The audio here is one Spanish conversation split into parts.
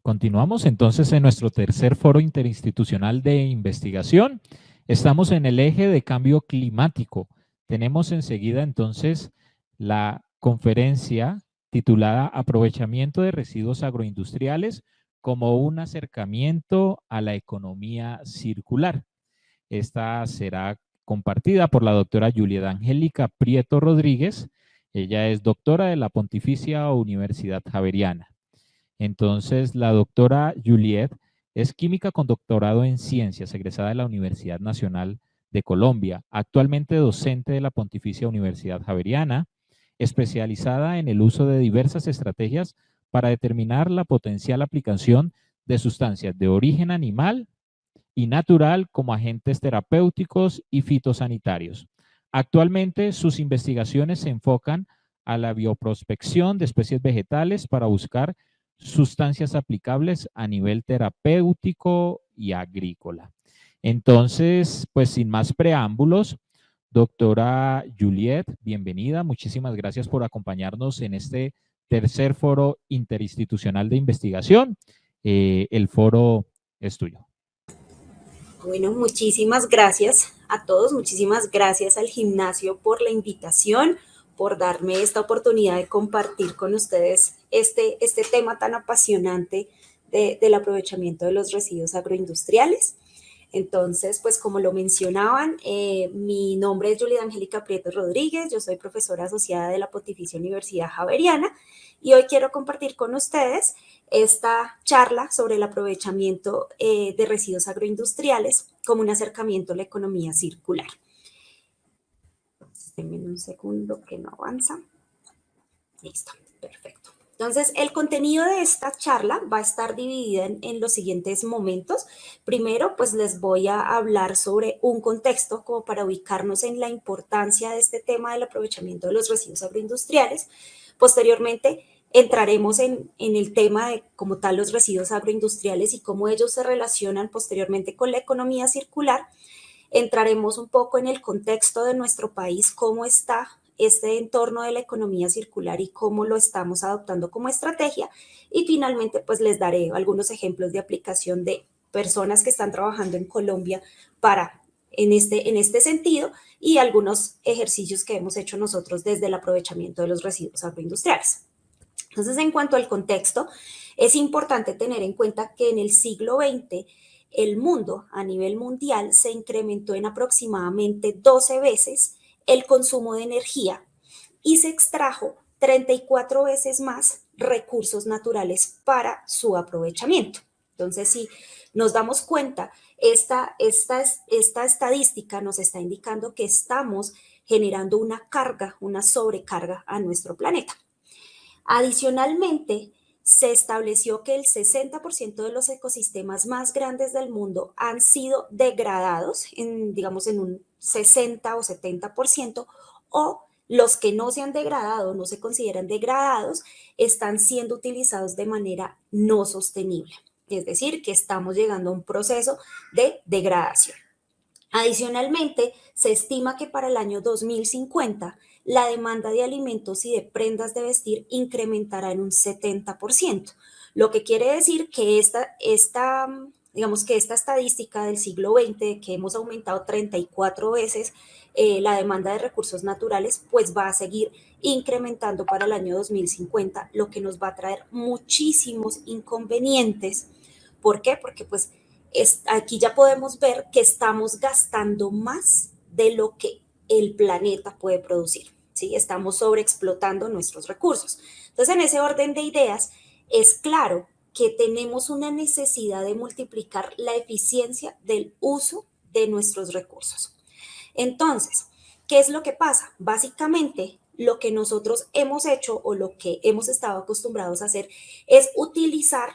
Continuamos entonces en nuestro tercer foro interinstitucional de investigación. Estamos en el eje de cambio climático. Tenemos enseguida entonces la conferencia titulada Aprovechamiento de residuos agroindustriales como un acercamiento a la economía circular. Esta será compartida por la doctora Julieta Angélica Prieto Rodríguez. Ella es doctora de la Pontificia Universidad Javeriana. Entonces, la doctora Juliet es química con doctorado en ciencias, egresada de la Universidad Nacional de Colombia, actualmente docente de la Pontificia Universidad Javeriana, especializada en el uso de diversas estrategias para determinar la potencial aplicación de sustancias de origen animal y natural como agentes terapéuticos y fitosanitarios. Actualmente, sus investigaciones se enfocan a la bioprospección de especies vegetales para buscar sustancias aplicables a nivel terapéutico y agrícola. Entonces, pues sin más preámbulos, doctora Juliet, bienvenida. Muchísimas gracias por acompañarnos en este tercer foro interinstitucional de investigación. El foro es tuyo. Bueno, muchísimas gracias a todos, muchísimas gracias al gimnasio por la invitación, por darme esta oportunidad de compartir con ustedes este tema tan apasionante del aprovechamiento de los residuos agroindustriales. Entonces, pues como lo mencionaban, mi nombre es Julieta Angélica Prieto Rodríguez, yo soy profesora asociada de la Pontificia Universidad Javeriana y hoy quiero compartir con ustedes esta charla sobre el aprovechamiento de residuos agroindustriales como un acercamiento a la economía circular. Denme un segundo que no avanza. Listo, perfecto. Entonces, el contenido de esta charla va a estar dividida en los siguientes momentos. Primero, pues les voy a hablar sobre un contexto como para ubicarnos en la importancia de este tema del aprovechamiento de los residuos agroindustriales. Posteriormente, entraremos en el tema de como tal los residuos agroindustriales y cómo ellos se relacionan posteriormente con la economía circular. Entraremos un poco en el contexto de nuestro país, cómo está este entorno de la economía circular y cómo lo estamos adoptando como estrategia. Y finalmente, pues les daré algunos ejemplos de aplicación de personas que están trabajando en Colombia en este sentido y algunos ejercicios que hemos hecho nosotros desde el aprovechamiento de los residuos agroindustriales. Entonces, en cuanto al contexto, es importante tener en cuenta que en el siglo XX el mundo a nivel mundial se incrementó en aproximadamente 12 veces el consumo de energía y se extrajo 34 veces más recursos naturales para su aprovechamiento. Entonces, si nos damos cuenta, esta estadística nos está indicando que estamos generando una carga, una sobrecarga a nuestro planeta. Adicionalmente, se estableció que el 60% de los ecosistemas más grandes del mundo han sido degradados, digamos en un 60 o 70%, o los que no se han degradado, no se consideran degradados, están siendo utilizados de manera no sostenible. Es decir, que estamos llegando a un proceso de degradación. Adicionalmente, se estima que para el año 2050 la demanda de alimentos y de prendas de vestir incrementará en un 70%, lo que quiere decir que digamos que esta estadística del siglo XX, que hemos aumentado 34 veces la demanda de recursos naturales, pues va a seguir incrementando para el año 2050, lo que nos va a traer muchísimos inconvenientes. ¿Por qué? Porque pues aquí ya podemos ver que estamos gastando más de lo que el planeta puede producir, ¿sí? Estamos sobreexplotando nuestros recursos. Entonces, en ese orden de ideas, es claro que tenemos una necesidad de multiplicar la eficiencia del uso de nuestros recursos. Entonces, ¿qué es lo que pasa? Básicamente, lo que nosotros hemos hecho o lo que hemos estado acostumbrados a hacer es utilizar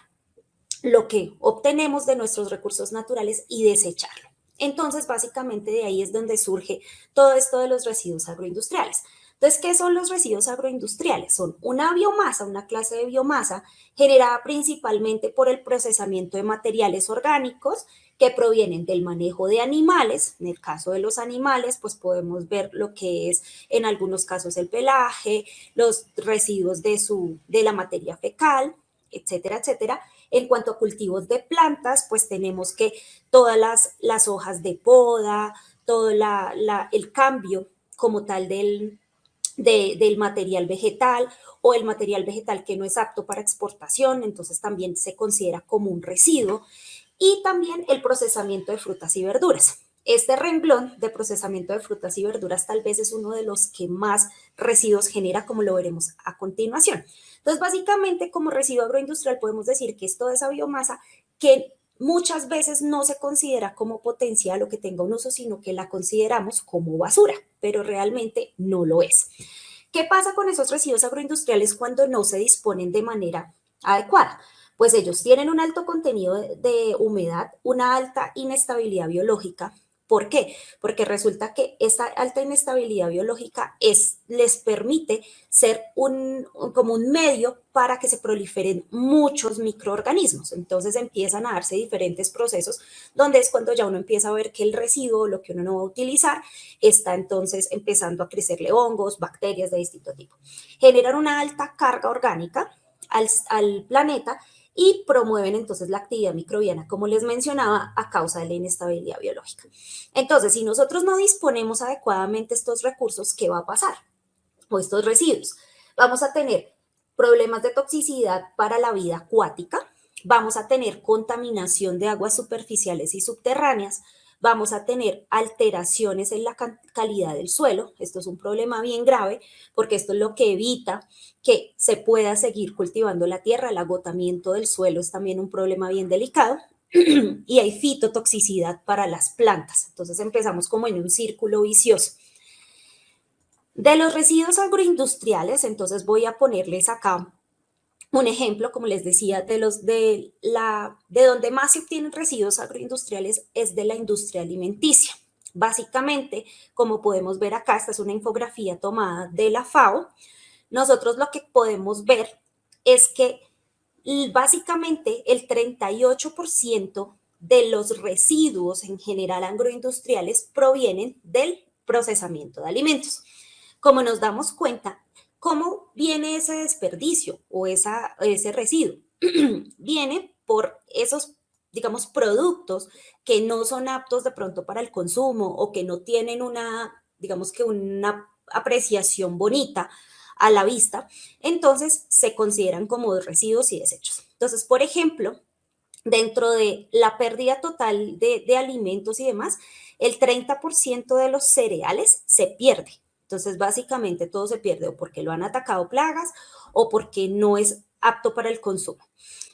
lo que obtenemos de nuestros recursos naturales y desecharlo. Entonces, básicamente de ahí es donde surge todo esto de los residuos agroindustriales. Entonces, ¿qué son los residuos agroindustriales? Son una biomasa, una clase de biomasa generada principalmente por el procesamiento de materiales orgánicos que provienen del manejo de animales. En el caso de los animales, pues podemos ver lo que es en algunos casos el pelaje, los residuos de la materia fecal, etcétera, etcétera. En cuanto a cultivos de plantas, pues tenemos que todas las hojas de poda, todo el cambio como tal del material vegetal o el material vegetal que no es apto para exportación, entonces también se considera como un residuo. Y también el procesamiento de frutas y verduras. Este renglón de procesamiento de frutas y verduras tal vez es uno de los que más residuos genera, como lo veremos a continuación. Entonces, básicamente, como residuo agroindustrial podemos decir que es toda esa biomasa que muchas veces no se considera como potencial o que tenga un uso, sino que la consideramos como basura, pero realmente no lo es. ¿Qué pasa con esos residuos agroindustriales cuando no se disponen de manera adecuada? Pues ellos tienen un alto contenido de humedad, una alta inestabilidad biológica. ¿Por qué? Porque resulta que esta alta inestabilidad biológica les permite ser como un medio para que se proliferen muchos microorganismos. Entonces empiezan a darse diferentes procesos donde es cuando ya uno empieza a ver que el residuo, lo que uno no va a utilizar, está entonces empezando a crecerle hongos, bacterias de distinto tipo. Generan una alta carga orgánica al planeta y promueven entonces la actividad microbiana, como les mencionaba, a causa de la inestabilidad biológica. Entonces, si nosotros no disponemos adecuadamente estos recursos, ¿qué va a pasar? O estos residuos. Vamos a tener problemas de toxicidad para la vida acuática, vamos a tener contaminación de aguas superficiales y subterráneas, vamos a tener alteraciones en la calidad del suelo. Esto es un problema bien grave porque esto es lo que evita que se pueda seguir cultivando la tierra. El agotamiento del suelo es también un problema bien delicado y hay fitotoxicidad para las plantas. Entonces empezamos como en un círculo vicioso. De los residuos agroindustriales, entonces voy a ponerles acá un ejemplo, como les decía, de donde más se obtienen residuos agroindustriales es de la industria alimenticia. Básicamente, como podemos ver acá, esta es una infografía tomada de la FAO. Nosotros lo que podemos ver es que básicamente el 38% de los residuos en general agroindustriales provienen del procesamiento de alimentos. Como nos damos cuenta, ¿cómo viene ese desperdicio o ese residuo? Viene por esos, digamos, productos que no son aptos de pronto para el consumo o que no tienen digamos que una apreciación bonita a la vista, entonces se consideran como residuos y desechos. Entonces, por ejemplo, dentro de la pérdida total de alimentos y demás, el 30% de los cereales se pierde. Entonces, básicamente todo se pierde o porque lo han atacado plagas o porque no es apto para el consumo.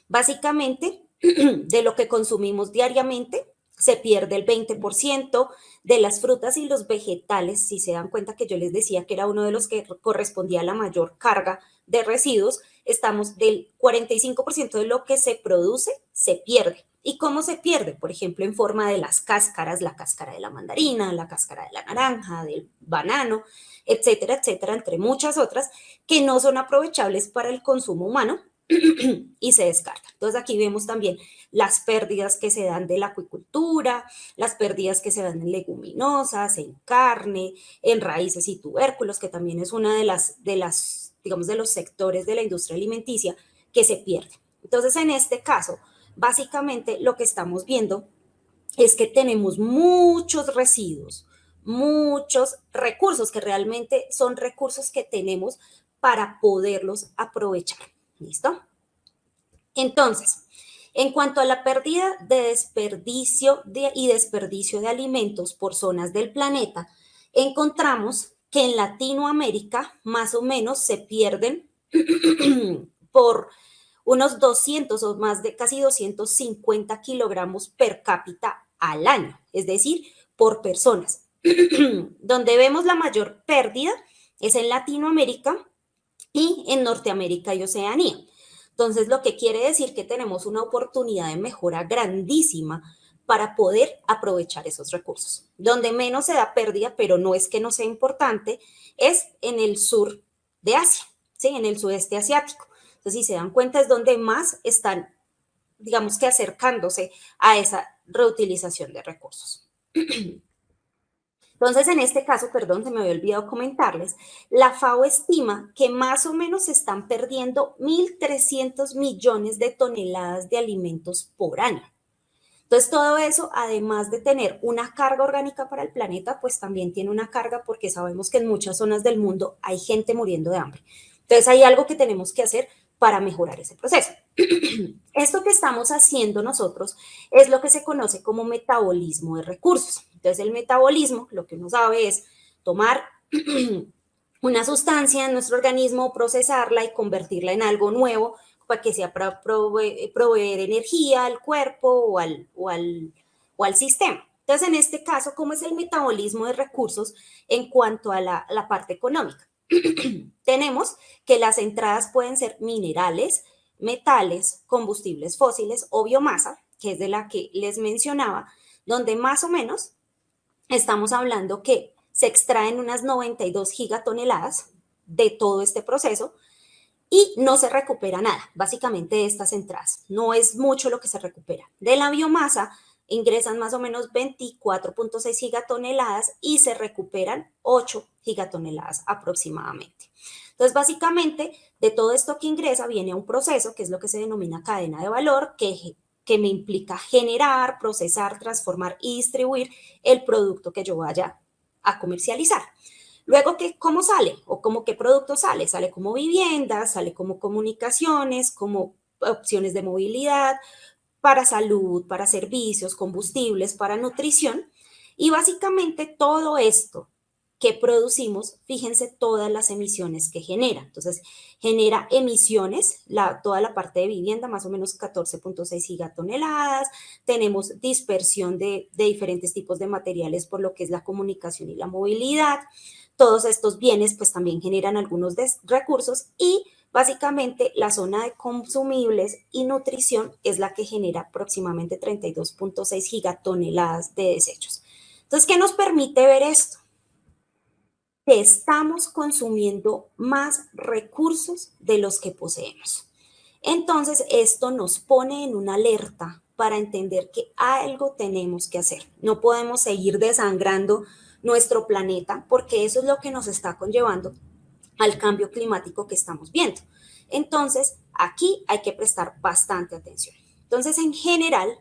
Básicamente, de lo que consumimos diariamente, se pierde el 20% de las frutas y los vegetales. Si se dan cuenta que yo les decía que era uno de los que correspondía a la mayor carga de residuos, estamos del 45% de lo que se produce, se pierde. ¿Y cómo se pierde? Por ejemplo, en forma de las cáscaras, la cáscara de la mandarina, la cáscara de la naranja, del banano, etcétera, etcétera, entre muchas otras, que no son aprovechables para el consumo humano y se descartan. Entonces aquí vemos también las pérdidas que se dan de la acuicultura, las pérdidas que se dan en leguminosas, en carne, en raíces y tubérculos, que también es una digamos, de los sectores de la industria alimenticia que se pierde. Entonces, en este caso, básicamente lo que estamos viendo es que tenemos muchos residuos, muchos recursos que realmente son recursos que tenemos para poderlos aprovechar. ¿Listo? Entonces, en cuanto a la pérdida de desperdicio y desperdicio de alimentos por zonas del planeta, encontramos que en Latinoamérica más o menos se pierden por unos 200 o más de casi 250 kilogramos per cápita al año, es decir, por personas. Donde vemos la mayor pérdida es en Latinoamérica y en Norteamérica y Oceanía. Entonces, lo que quiere decir que tenemos una oportunidad de mejora grandísima para poder aprovechar esos recursos. Donde menos se da pérdida, pero no es que no sea importante, es en el sur de Asia, ¿sí? En el sudeste asiático. Entonces, si se dan cuenta, es donde más están, digamos que acercándose a esa reutilización de recursos. Entonces, en este caso, perdón, se me había olvidado comentarles, la FAO estima que más o menos se están perdiendo 1.300 millones de toneladas de alimentos por año. Entonces, todo eso, además de tener una carga orgánica para el planeta, pues también tiene una carga porque sabemos que en muchas zonas del mundo hay gente muriendo de hambre. Entonces, hay algo que tenemos que hacer para mejorar ese proceso. Esto que estamos haciendo nosotros es lo que se conoce como metabolismo de recursos. Entonces, el metabolismo, lo que uno sabe es tomar una sustancia en nuestro organismo, procesarla y convertirla en algo nuevo para que sea para proveer energía al cuerpo o al sistema. Entonces, en este caso, ¿cómo es el metabolismo de recursos en cuanto a la parte económica? Tenemos que las entradas pueden ser minerales, metales, combustibles fósiles o biomasa, que es de la que les mencionaba, donde más o menos estamos hablando que se extraen unas 92 gigatoneladas de todo este proceso y no se recupera nada, básicamente de estas entradas. No es mucho lo que se recupera. De la biomasa ingresan más o menos 24.6 gigatoneladas y se recuperan 8 gigatoneladas aproximadamente. Entonces, básicamente, de todo esto que ingresa viene a un proceso que es lo que se denomina cadena de valor, que me implica generar, procesar, transformar y distribuir el producto que yo vaya a comercializar. Luego, ¿cómo sale? ¿O como qué producto sale? Sale como vivienda, sale como comunicaciones, como opciones de movilidad, para salud, para servicios, combustibles, para nutrición. Y básicamente todo esto que producimos, fíjense todas las emisiones que genera. Entonces, genera emisiones, toda la parte de vivienda, más o menos 14.6 gigatoneladas. Tenemos dispersión de diferentes tipos de materiales por lo que es la comunicación y la movilidad. Todos estos bienes pues también generan algunos recursos y básicamente la zona de consumibles y nutrición es la que genera aproximadamente 32.6 gigatoneladas de desechos. Entonces, ¿qué nos permite ver esto? Que estamos consumiendo más recursos de los que poseemos. Entonces, esto nos pone en una alerta para entender que algo tenemos que hacer. No podemos seguir desangrando nuestro planeta porque eso es lo que nos está conllevando al cambio climático que estamos viendo. Entonces, aquí hay que prestar bastante atención. Entonces, en general,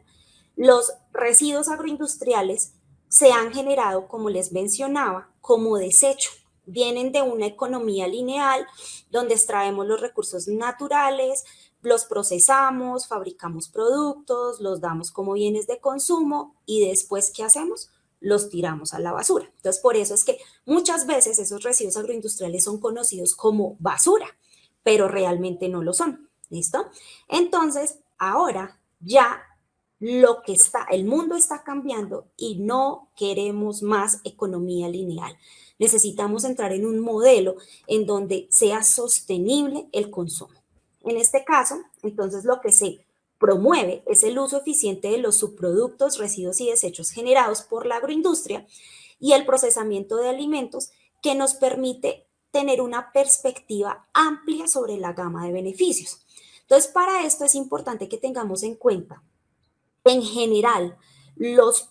los residuos agroindustriales se han generado, como les mencionaba, como desecho. Vienen de una economía lineal donde extraemos los recursos naturales, los procesamos, fabricamos productos, los damos como bienes de consumo y después, ¿qué hacemos? Los tiramos a la basura. Entonces, por eso es que muchas veces esos residuos agroindustriales son conocidos como basura, pero realmente no lo son. ¿Listo? Entonces, ahora ya el mundo está cambiando y no queremos más economía lineal. Necesitamos entrar en un modelo en donde sea sostenible el consumo. En este caso, entonces lo que se promueve es el uso eficiente de los subproductos, residuos y desechos generados por la agroindustria y el procesamiento de alimentos que nos permite tener una perspectiva amplia sobre la gama de beneficios. Entonces, para esto es importante que tengamos en cuenta, en general, los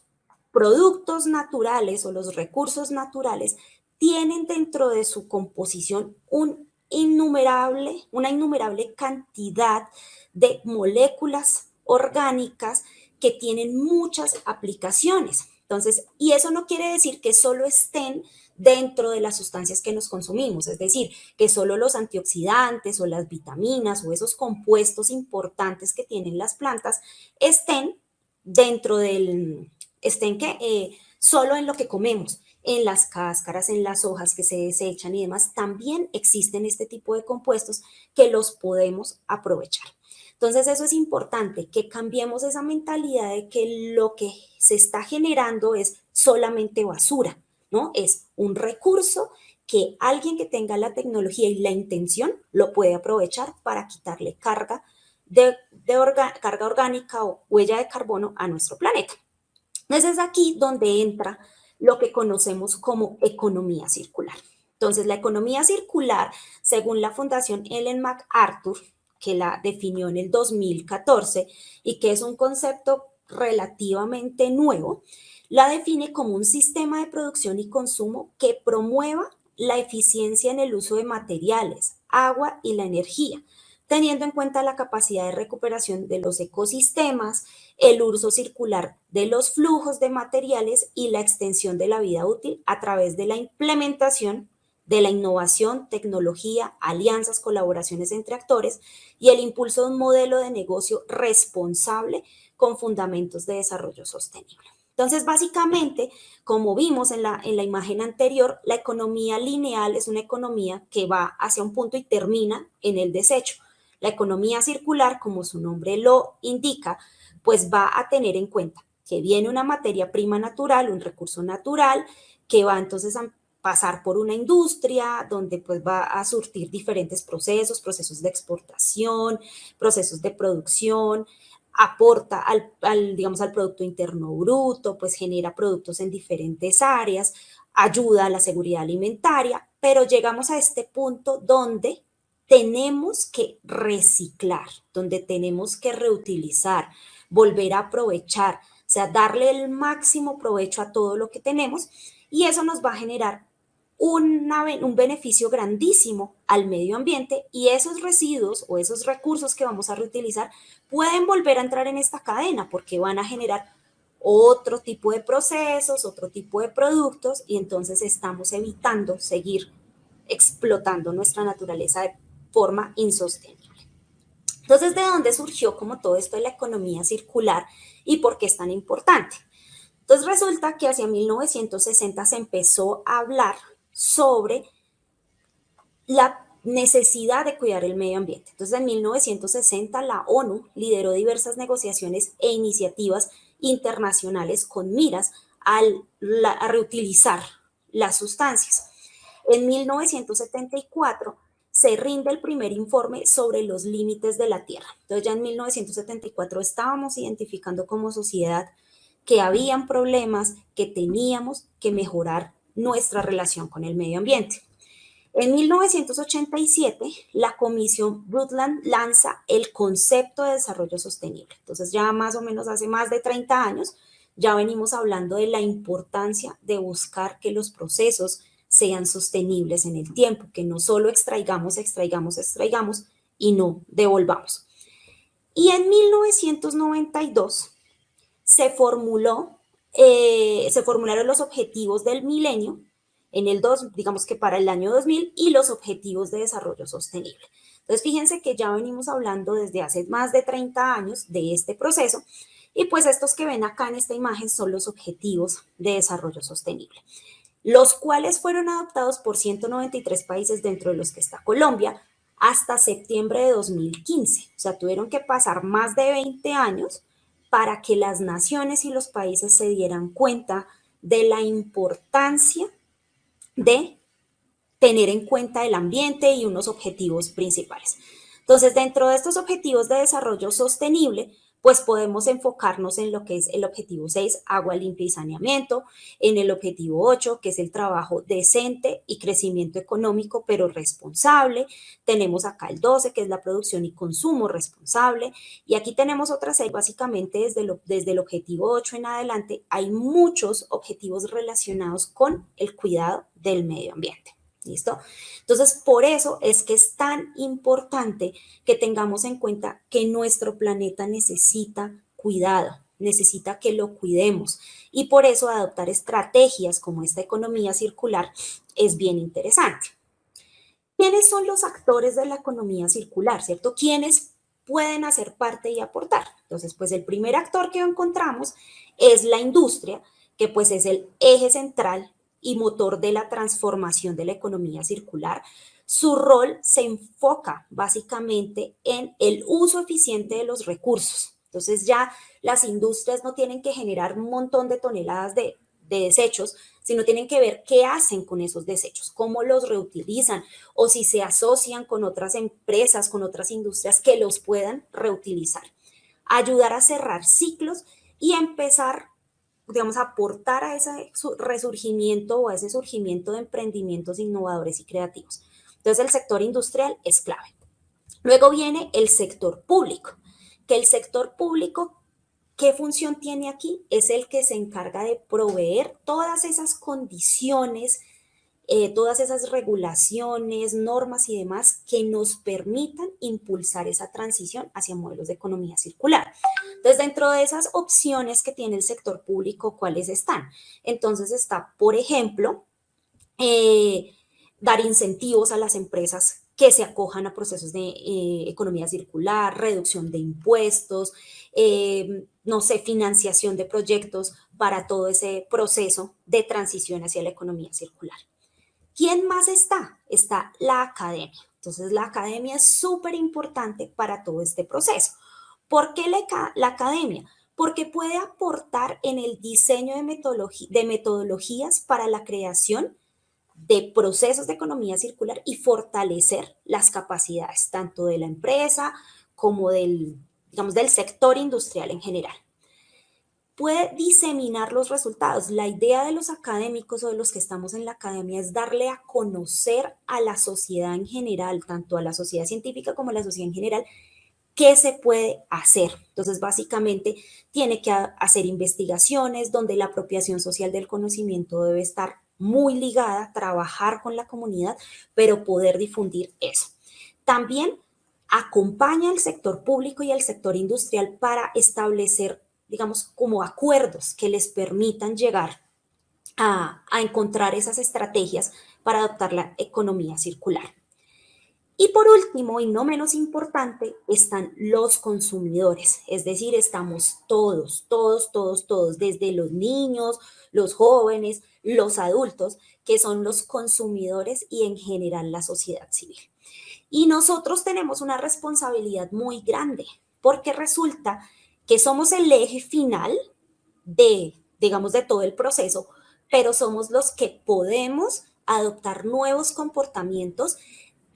productos naturales o los recursos naturales tienen dentro de su composición una innumerable cantidad de moléculas orgánicas que tienen muchas aplicaciones. Entonces, y eso no quiere decir que solo estén dentro de las sustancias que nos consumimos, es decir, que solo los antioxidantes o las vitaminas o esos compuestos importantes que tienen las plantas estén dentro estén que solo en lo que comemos, en las cáscaras, en las hojas que se desechan y demás, también existen este tipo de compuestos que los podemos aprovechar. Entonces, eso es importante, que cambiemos esa mentalidad de que lo que se está generando es solamente basura, ¿no? Es un recurso que alguien que tenga la tecnología y la intención lo puede aprovechar para quitarle carga carga orgánica o huella de carbono a nuestro planeta. Entonces es aquí donde entra lo que conocemos como economía circular. Entonces, la economía circular, según la Fundación Ellen MacArthur, que la definió en el 2014 y que es un concepto relativamente nuevo, la define como un sistema de producción y consumo que promueva la eficiencia en el uso de materiales, agua y la energía, teniendo en cuenta la capacidad de recuperación de los ecosistemas, el uso circular de los flujos de materiales y la extensión de la vida útil a través de la implementación de la innovación, tecnología, alianzas, colaboraciones entre actores y el impulso de un modelo de negocio responsable con fundamentos de desarrollo sostenible. Entonces, básicamente, como vimos en la imagen anterior, la economía lineal es una economía que va hacia un punto y termina en el desecho. La economía circular, como su nombre lo indica, pues va a tener en cuenta que viene una materia prima natural, un recurso natural, que va entonces a pasar por una industria donde pues va a surtir diferentes procesos, procesos de exportación, procesos de producción, aporta digamos, al Producto Interno Bruto, pues genera productos en diferentes áreas, ayuda a la seguridad alimentaria, pero llegamos a este punto donde tenemos que reciclar, donde tenemos que reutilizar, volver a aprovechar, o sea, darle el máximo provecho a todo lo que tenemos y eso nos va a generar un beneficio grandísimo al medio ambiente y esos residuos o esos recursos que vamos a reutilizar pueden volver a entrar en esta cadena porque van a generar otro tipo de procesos, otro tipo de productos y entonces estamos evitando seguir explotando nuestra naturaleza de forma insostenible. Entonces, ¿de dónde surgió como todo esto de la economía circular y por qué es tan importante? Entonces resulta que hacia 1960 se empezó a hablar sobre la necesidad de cuidar el medio ambiente. Entonces, en 1960 la ONU lideró diversas negociaciones e iniciativas internacionales con miras a reutilizar las sustancias. En 1974 se rinde el primer informe sobre los límites de la Tierra. Entonces ya en 1974 estábamos identificando como sociedad que habían problemas, que teníamos que mejorar nuestra relación con el medio ambiente. En 1987, la Comisión Brundtland lanza el concepto de desarrollo sostenible. Entonces, ya más o menos hace más de 30 años, ya venimos hablando de la importancia de buscar que los procesos sean sostenibles en el tiempo, que no solo extraigamos y no devolvamos. Y en 1992 se formularon los objetivos del milenio digamos que para el año 2000 y los objetivos de desarrollo sostenible. Entonces, fíjense que ya venimos hablando desde hace más de 30 años de este proceso y pues estos que ven acá en esta imagen son los objetivos de desarrollo sostenible, los cuales fueron adoptados por 193 países dentro de los que está Colombia hasta septiembre de 2015. O sea, tuvieron que pasar más de 20 años para que las naciones y los países se dieran cuenta de la importancia de tener en cuenta el ambiente y unos objetivos principales. Entonces, dentro de estos objetivos de desarrollo sostenible, pues podemos enfocarnos en lo que es el objetivo 6, agua limpia y saneamiento, en el objetivo 8, que es el trabajo decente y crecimiento económico, pero responsable. Tenemos acá el 12, que es la producción y consumo responsable. Y aquí tenemos otra 6, básicamente desde el objetivo 8 en adelante, hay muchos objetivos relacionados con el cuidado del medio ambiente. ¿Listo? Entonces, por eso es que es tan importante que tengamos en cuenta que nuestro planeta necesita cuidado, necesita que lo cuidemos y por eso adoptar estrategias como esta economía circular es bien interesante. ¿Quiénes son los actores de la economía circular, cierto? ¿Quiénes pueden hacer parte y aportar? Entonces, pues el primer actor que encontramos es la industria, que pues es el eje central y motor de la transformación de la economía circular. Su rol se enfoca básicamente en el uso eficiente de los recursos. Entonces ya las industrias no tienen que generar un montón de toneladas de desechos, sino tienen que ver qué hacen con esos desechos, cómo los reutilizan o si se asocian con otras empresas, con otras industrias que los puedan reutilizar. Ayudar a cerrar ciclos y empezar, digamos, a aportar a ese resurgimiento o a ese surgimiento de emprendimientos innovadores y creativos. Entonces, el sector industrial es clave. Luego viene el sector público, que el sector público ¿Qué función tiene aquí? Es el que se encarga de proveer todas esas condiciones, todas esas regulaciones, normas y demás que nos permitan impulsar esa transición hacia modelos de economía circular. Entonces, dentro de esas opciones que tiene el sector público, ¿cuáles están? Entonces está, por ejemplo, eh, dar incentivos a las empresas que se acojan a procesos de economía circular, reducción de impuestos, no sé, financiación de proyectos para todo ese proceso de transición hacia la economía circular. ¿Quién más está? Está la academia. Entonces, la academia es súper importante para todo este proceso. ¿Por qué la academia? Porque puede aportar en el diseño de metodologías para la creación de procesos de economía circular y fortalecer las capacidades tanto de la empresa como del, digamos, del sector industrial en general. Puede diseminar los resultados. La idea de los académicos o de los que estamos en la academia es darle a conocer a la sociedad en general, tanto a la sociedad científica como a la sociedad en general, qué se puede hacer. Entonces, básicamente, tiene que hacer investigaciones donde la apropiación social del conocimiento debe estar muy ligada, trabajar con la comunidad, pero poder difundir eso. También acompaña al sector público y al sector industrial para establecer, digamos, como acuerdos que les permitan llegar a encontrar esas estrategias para adoptar la economía circular. Y por último, y no menos importante, están los consumidores, es decir, estamos todos, desde los niños, los jóvenes, los adultos, que son los consumidores y en general la sociedad civil. Y nosotros tenemos una responsabilidad muy grande, porque resulta que somos el eje final de, digamos, de todo el proceso, pero somos los que podemos adoptar nuevos comportamientos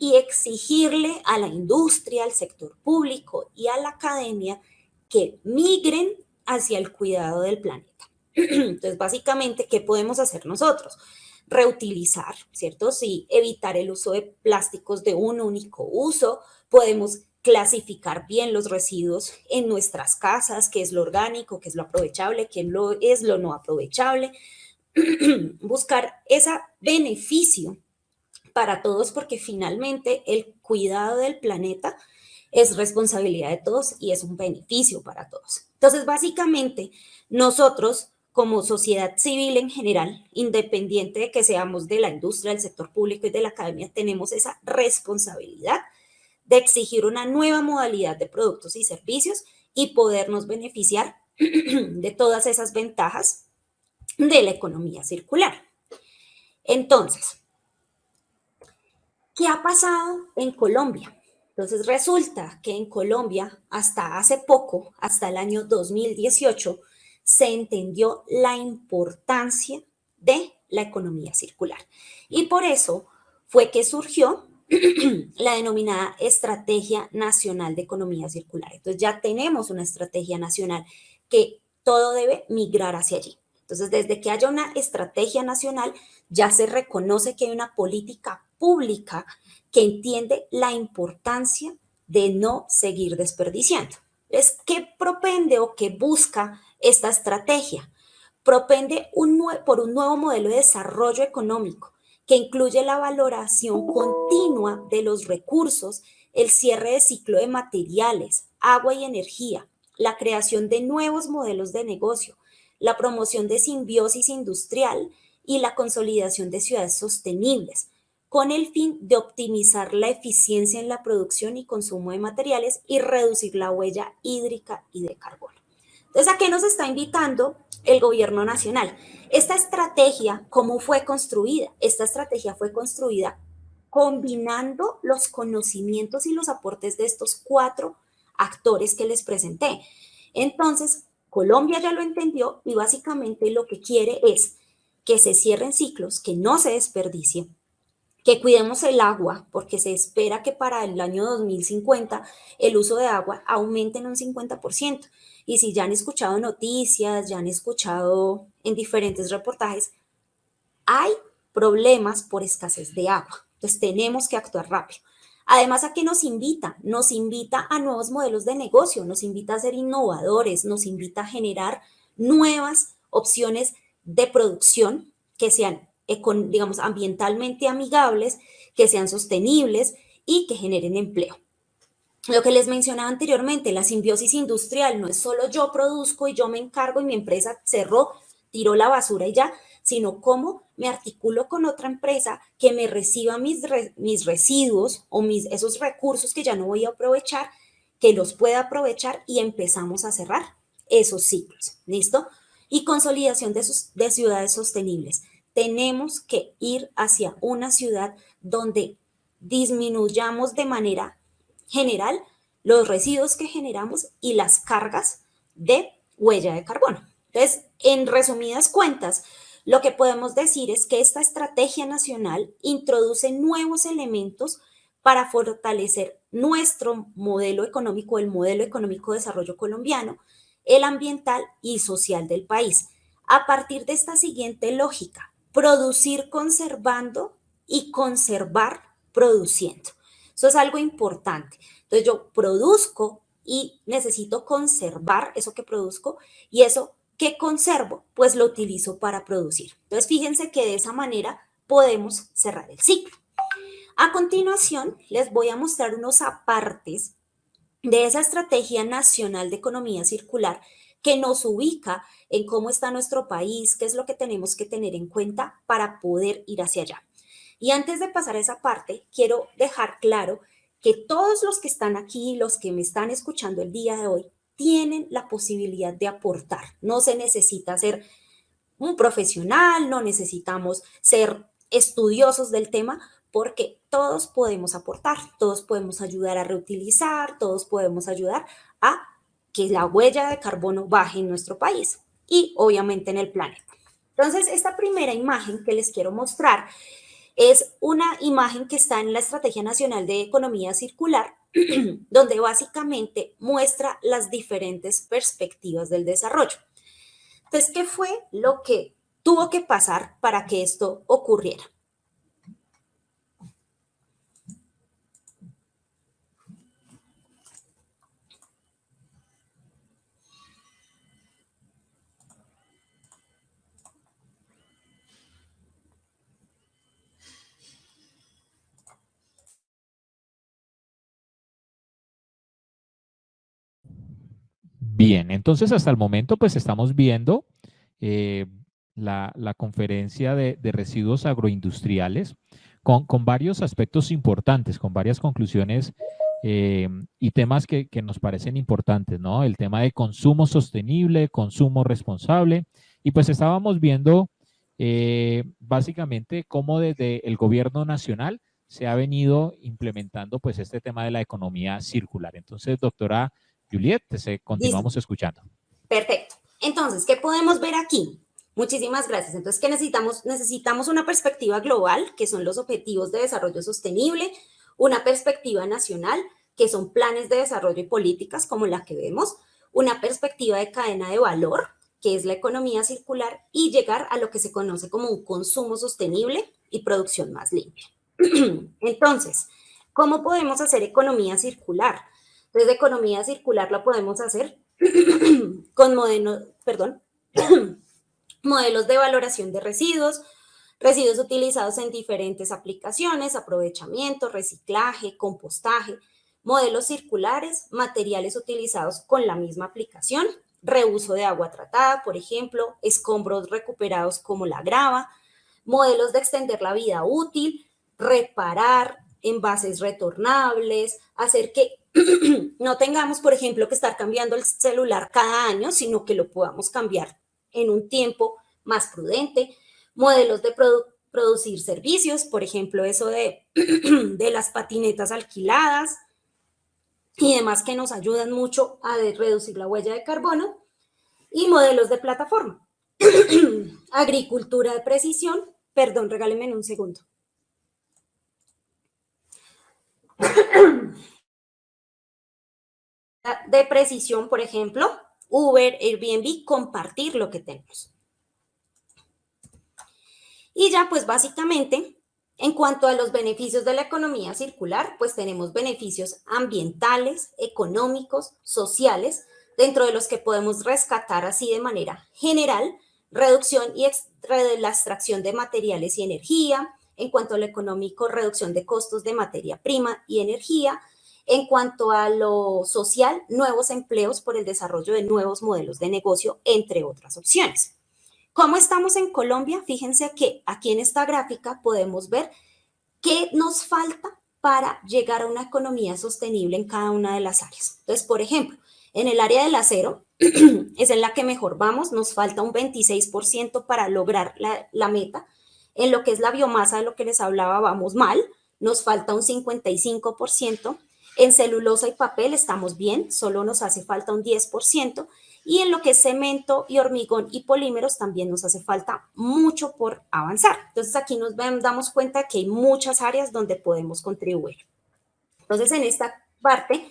y exigirle a la industria, al sector público y a la academia que migren hacia el cuidado del planeta. Entonces, básicamente, ¿qué podemos hacer nosotros? Reutilizar, ¿cierto? Sí, evitar el uso de plásticos de un único uso. Podemos clasificar bien los residuos en nuestras casas, qué es lo orgánico, qué es lo aprovechable, qué es lo no aprovechable. Buscar ese beneficio para todos porque finalmente el cuidado del planeta es responsabilidad de todos y es un beneficio para todos. Entonces, básicamente, nosotros como sociedad civil en general, independiente de que seamos de la industria, del sector público y de la academia, tenemos esa responsabilidad de exigir una nueva modalidad de productos y servicios y podernos beneficiar de todas esas ventajas de la economía circular. Entonces, ¿qué ha pasado en Colombia? Entonces resulta que en Colombia hasta hace poco, hasta el año 2018, se entendió la importancia de la economía circular. Y por eso fue que surgió la denominada Estrategia Nacional de Economía Circular. Entonces ya tenemos una estrategia nacional que todo debe migrar hacia allí. Entonces, desde que haya una estrategia nacional, ya se reconoce que hay una política pública que entiende la importancia de no seguir desperdiciando. Entonces, ¿qué propende o qué busca esta estrategia? Propende por un nuevo modelo de desarrollo económico que incluye la valoración continua de los recursos, el cierre de ciclo de materiales, agua y energía, la creación de nuevos modelos de negocio, la promoción de simbiosis industrial y la consolidación de ciudades sostenibles, con el fin de optimizar la eficiencia en la producción y consumo de materiales y reducir la huella hídrica y de carbono. Entonces, ¿a qué nos está invitando el gobierno nacional? Esta estrategia, ¿cómo fue construida? Esta estrategia fue construida combinando los conocimientos y los aportes de estos 4 actores que les presenté. Entonces, Colombia ya lo entendió y básicamente lo que quiere es que se cierren ciclos, que no se desperdicie, que cuidemos el agua, porque se espera que para el año 2050 el uso de agua aumente en un 50%. Y si ya han escuchado noticias, ya han escuchado en diferentes reportajes, hay problemas por escasez de agua. Entonces tenemos que actuar rápido. Además, ¿a qué nos invita? Nos invita a nuevos modelos de negocio, nos invita a ser innovadores, nos invita a generar nuevas opciones de producción que sean, digamos, ambientalmente amigables, que sean sostenibles y que generen empleo. Lo que les mencionaba anteriormente, la simbiosis industrial no es solo yo produzco y yo me encargo y mi empresa cerró, tiró la basura y ya, sino cómo me articulo con otra empresa que me reciba mis residuos o esos recursos que ya no voy a aprovechar, que los pueda aprovechar y empezamos a cerrar esos ciclos. ¿Listo? Y consolidación de ciudades sostenibles. Tenemos que ir hacia una ciudad donde disminuyamos de manera general los residuos que generamos y las cargas de huella de carbono. Entonces, en resumidas cuentas, lo que podemos decir es que esta estrategia nacional introduce nuevos elementos para fortalecer nuestro modelo económico, el modelo económico de desarrollo colombiano, el ambiental y social del país. A partir de esta siguiente lógica, producir conservando y conservar produciendo. Eso es algo importante. Entonces yo produzco y necesito conservar eso que produzco y eso que conservo, pues lo utilizo para producir. Entonces fíjense que de esa manera podemos cerrar el ciclo. A continuación, les voy a mostrar unos apartes de esa estrategia nacional de economía circular que nos ubica en cómo está nuestro país, qué es lo que tenemos que tener en cuenta para poder ir hacia allá. Y antes de pasar a esa parte, quiero dejar claro que todos los que están aquí, los que me están escuchando el día de hoy, tienen la posibilidad de aportar. No se necesita ser un profesional, no necesitamos ser estudiosos del tema, porque todos podemos aportar, todos podemos ayudar a reutilizar, todos podemos ayudar a que la huella de carbono baje en nuestro país y obviamente en el planeta. Entonces, esta primera imagen que les quiero mostrar es una imagen que está en la Estrategia Nacional de Economía Circular, donde básicamente muestra las diferentes perspectivas del desarrollo. Entonces, ¿qué fue lo que tuvo que pasar para que esto ocurriera? Bien, entonces hasta el momento pues estamos viendo eh, la conferencia de residuos agroindustriales con varios aspectos importantes, con varias conclusiones y temas que nos parecen importantes, ¿no? El tema de consumo sostenible, consumo responsable, y pues estábamos viendo básicamente cómo desde el gobierno nacional se ha venido implementando pues este tema de la economía circular. Entonces, doctora Juliet, Listo. continuamos escuchando. Perfecto. Entonces, ¿qué podemos ver aquí? Muchísimas gracias. Entonces, ¿qué necesitamos? Necesitamos una perspectiva global, que son los objetivos de desarrollo sostenible, una perspectiva nacional, que son planes de desarrollo y políticas como la que vemos, una perspectiva de cadena de valor, que es la economía circular, y llegar a lo que se conoce como un consumo sostenible y producción más limpia. Entonces, ¿cómo podemos hacer economía circular? Entonces, economía circular la podemos hacer con modelos de valoración de residuos, residuos utilizados en diferentes aplicaciones, aprovechamiento, reciclaje, compostaje, modelos circulares, materiales utilizados con la misma aplicación, reuso de agua tratada, por ejemplo, escombros recuperados como la grava, modelos de extender la vida útil, reparar envases retornables, hacer que no tengamos, por ejemplo, que estar cambiando el celular cada año, sino que lo podamos cambiar en un tiempo más prudente, modelos de producir servicios, por ejemplo, eso de las patinetas alquiladas y demás que nos ayudan mucho a reducir la huella de carbono, y modelos de plataforma. Agricultura de precisión, perdón, regálenme un segundo. De precisión, por ejemplo, Uber, Airbnb, compartir lo que tenemos. Y ya, pues básicamente, En cuanto a los beneficios de la economía circular, pues tenemos beneficios ambientales, económicos, sociales, dentro de los que podemos rescatar así de manera general, reducción de la extracción de materiales y energía. En cuanto a lo económico, reducción de costos de materia prima y energía. En cuanto a lo social, nuevos empleos por el desarrollo de nuevos modelos de negocio, entre otras opciones. ¿Cómo estamos en Colombia? Fíjense que aquí en esta gráfica podemos ver qué nos falta para llegar a una economía sostenible en cada una de las áreas. Entonces, por ejemplo, en el área del acero, es en la que mejor vamos, nos falta un 26% para lograr la meta. En lo que es la biomasa, de lo que les hablaba, vamos mal, nos falta un 55%. En celulosa y papel estamos bien, solo nos hace falta un 10%. Y en lo que es cemento y hormigón y polímeros también nos hace falta mucho por avanzar. Entonces aquí nos damos cuenta que hay muchas áreas donde podemos contribuir. Entonces en esta parte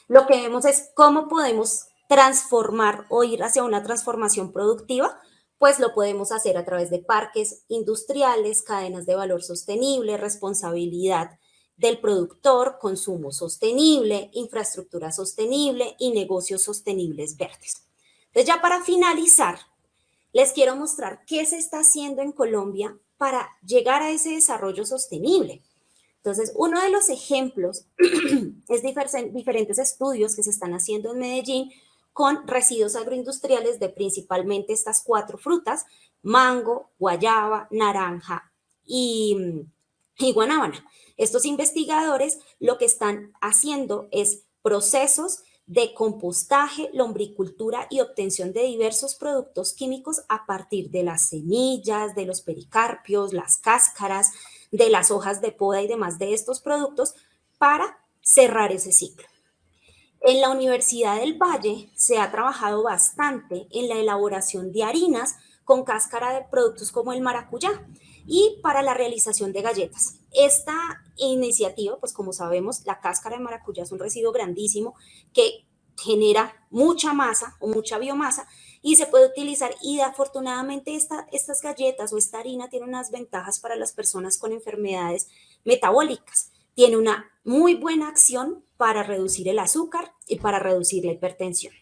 lo que vemos es cómo podemos transformar o ir hacia una transformación productiva. Pues lo podemos hacer a través de parques industriales, cadenas de valor sostenible, responsabilidad del productor, consumo sostenible, infraestructura sostenible y negocios sostenibles verdes. Entonces, ya para finalizar, les quiero mostrar qué se está haciendo en Colombia para llegar a ese desarrollo sostenible. Entonces, uno de los ejemplos es diferentes estudios que se están haciendo en Medellín con residuos agroindustriales de principalmente estas 4 frutas: mango, guayaba, naranja y guanábana. Estos investigadores lo que están haciendo es procesos de compostaje, lombricultura y obtención de diversos productos químicos a partir de las semillas, de los pericarpios, las cáscaras, de las hojas de poda y demás de estos productos para cerrar ese ciclo. En la Universidad del Valle se ha trabajado bastante en la elaboración de harinas con cáscara de productos como el maracuyá y para la realización de galletas. Esta iniciativa, pues como sabemos, la cáscara de maracuyá es un residuo grandísimo que genera mucha masa o mucha biomasa y se puede utilizar, y afortunadamente estas galletas o esta harina tiene unas ventajas para las personas con enfermedades metabólicas. Tiene una muy buena acción para reducir el azúcar y para reducir la hipertensión.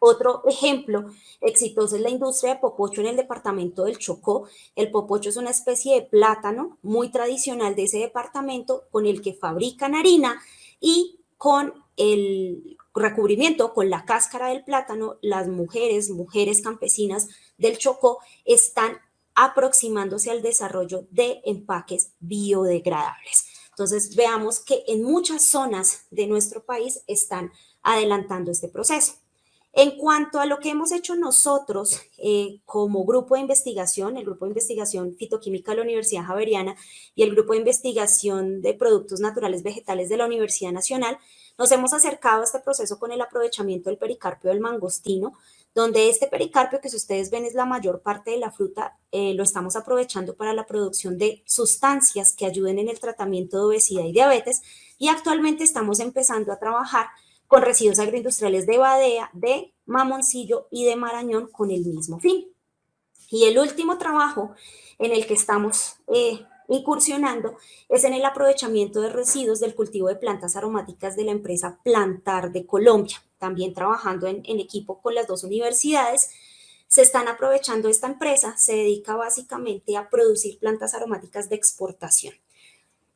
Otro ejemplo exitoso es la industria de popocho en el departamento del Chocó. El popocho es una especie de plátano muy tradicional de ese departamento con el que fabrican harina, y con el recubrimiento, con la cáscara del plátano, las mujeres campesinas del Chocó están aproximándose al desarrollo de empaques biodegradables. Entonces, veamos que en muchas zonas de nuestro país están adelantando este proceso. En cuanto a lo que hemos hecho nosotros como grupo de investigación, el grupo de investigación fitoquímica de la Universidad Javeriana y el grupo de investigación de productos naturales vegetales de la Universidad Nacional, nos hemos acercado a este proceso con el aprovechamiento del pericarpio del mangostino, donde este pericarpio, que si ustedes ven es la mayor parte de la fruta, lo estamos aprovechando para la producción de sustancias que ayuden en el tratamiento de obesidad y diabetes, y actualmente estamos empezando a trabajar con residuos agroindustriales de Badea, de Mamoncillo y de Marañón con el mismo fin. Y el último trabajo en el que estamos incursionando es en el aprovechamiento de residuos del cultivo de plantas aromáticas de la empresa Plantar de Colombia, también trabajando en equipo con las 2 universidades. Se están aprovechando esta empresa, se dedica básicamente a producir plantas aromáticas de exportación.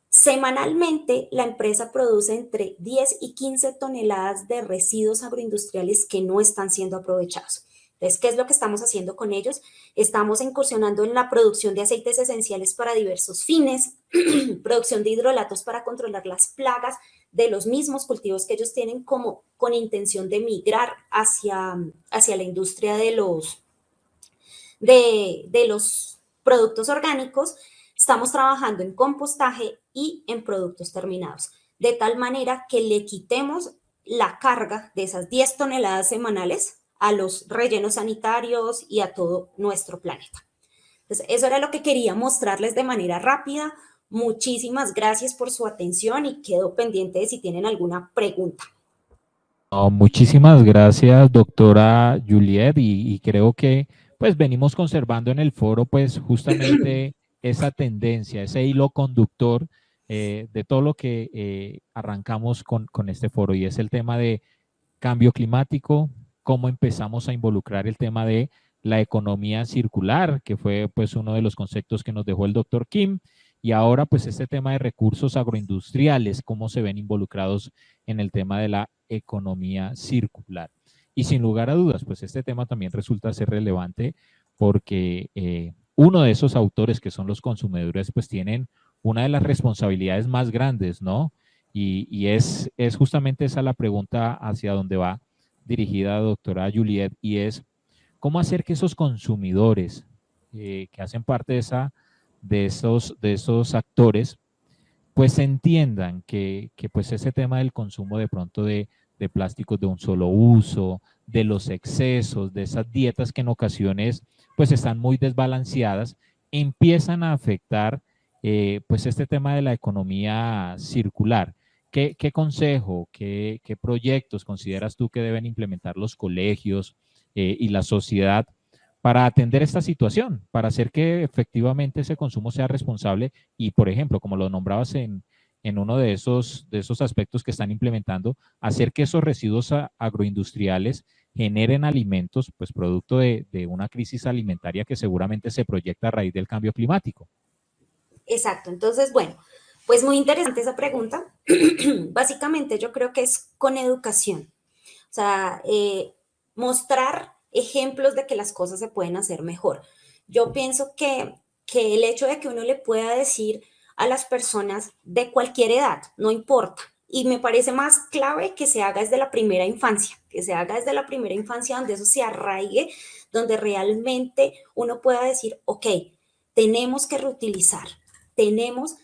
Semanalmente, la empresa produce entre 10 y 15 toneladas de residuos agroindustriales que no están siendo aprovechados. Entonces, ¿qué es lo que estamos haciendo con ellos? Estamos incursionando en la producción de aceites esenciales para diversos fines, producción de hidrolatos para controlar las plagas de los mismos cultivos que ellos tienen, como con intención de migrar hacia la industria de los productos orgánicos. Estamos trabajando en compostaje y en productos terminados, de tal manera que le quitemos la carga de esas 10 toneladas semanales a los rellenos sanitarios y a todo nuestro planeta. Entonces, eso era lo que quería mostrarles de manera rápida. Muchísimas gracias por su atención y quedo pendiente de si tienen alguna pregunta. No, muchísimas gracias, doctora Juliet, y creo que pues venimos conservando en el foro pues justamente esa tendencia, ese hilo conductor de todo lo que arrancamos con este foro, y es el tema de cambio climático, cómo empezamos a involucrar el tema de la economía circular, que fue pues uno de los conceptos que nos dejó el doctor Kim, y ahora pues este tema de recursos agroindustriales, cómo se ven involucrados en el tema de la economía circular. Y sin lugar a dudas, pues este tema también resulta ser relevante porque uno de esos autores que son los consumidores pues tienen una de las responsabilidades más grandes, ¿no? Y es justamente esa la pregunta hacia donde va dirigida, doctora Juliet, y es cómo hacer que esos consumidores que hacen parte de esos actores, pues entiendan que pues ese tema del consumo de pronto de plásticos de un solo uso, de los excesos, de esas dietas que en ocasiones pues están muy desbalanceadas, empiezan a afectar pues este tema de la economía circular. ¿Qué consejo, qué proyectos consideras tú que deben implementar los colegios y la sociedad para atender esta situación, para hacer que efectivamente ese consumo sea responsable y, por ejemplo, como lo nombrabas en uno de esos aspectos que están implementando, hacer que esos residuos agroindustriales generen alimentos, pues producto de una crisis alimentaria que seguramente se proyecta a raíz del cambio climático? Exacto, entonces, bueno, pues muy interesante esa pregunta. Básicamente yo creo que es con educación, o sea, mostrar ejemplos de que las cosas se pueden hacer mejor. Yo pienso que el hecho de que uno le pueda decir a las personas de cualquier edad, no importa, y me parece más clave que se haga desde la primera infancia, que se haga desde la primera infancia donde eso se arraigue, donde realmente uno pueda decir, ok, tenemos que reutilizar, tenemos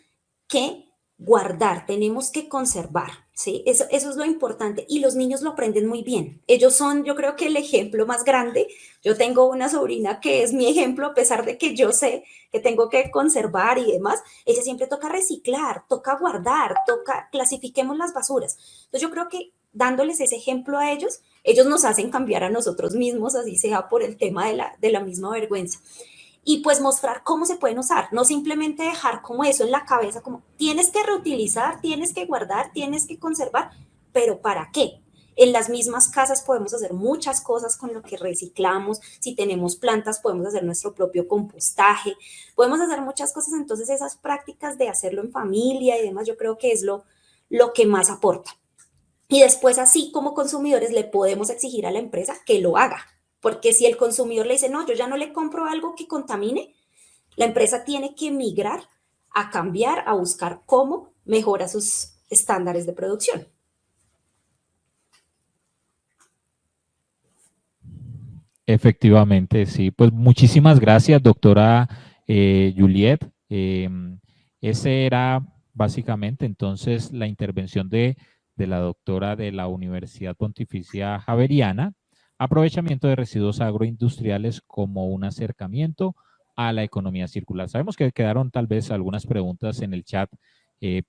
que guardar, tenemos que conservar, ¿sí? Eso es lo importante y los niños lo aprenden muy bien. Ellos son, yo creo que el ejemplo más grande. Yo tengo una sobrina que es mi ejemplo, a pesar de que yo sé que tengo que conservar y demás, ella siempre toca reciclar, toca guardar, toca, clasifiquemos las basuras. Entonces yo creo que dándoles ese ejemplo a ellos nos hacen cambiar a nosotros mismos, así sea por el tema de la misma vergüenza y pues mostrar cómo se pueden usar, no simplemente dejar como eso en la cabeza, como tienes que reutilizar, tienes que guardar, tienes que conservar, pero ¿para qué? En las mismas casas podemos hacer muchas cosas con lo que reciclamos, si tenemos plantas podemos hacer nuestro propio compostaje, podemos hacer muchas cosas, entonces esas prácticas de hacerlo en familia y demás, yo creo que es lo que más aporta. Y después así como consumidores le podemos exigir a la empresa que lo haga, porque si el consumidor le dice, no, yo ya no le compro algo que contamine, la empresa tiene que migrar a cambiar, a buscar cómo mejora sus estándares de producción. Efectivamente, sí. Pues muchísimas gracias, doctora Juliet. Ese era básicamente entonces la intervención de la doctora de la Universidad Pontificia Javeriana, aprovechamiento de residuos agroindustriales como un acercamiento a la economía circular. Sabemos que quedaron tal vez algunas preguntas en el chat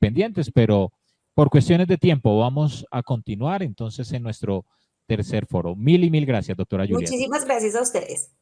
pendientes, pero por cuestiones de tiempo vamos a continuar entonces en nuestro tercer foro. Mil y mil gracias, doctora Juliet. Muchísimas gracias a ustedes.